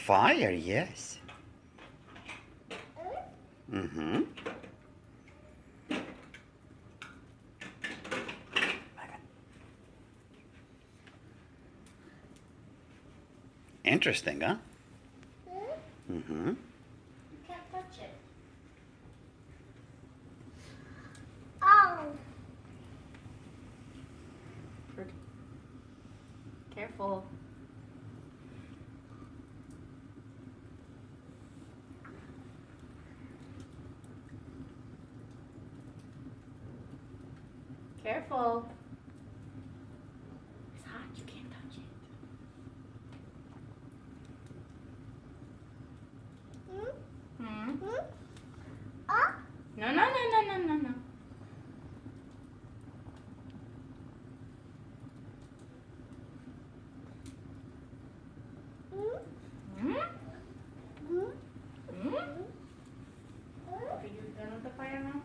fire, yes. Mm-hmm. Interesting, huh? Mm-hmm. You can't touch it. Oh. Careful. Careful. It's hot. You can't touch it. Hmm? No, no, no, no, no, no, no. Hmm? Hmm? Okay, you done with the fire now?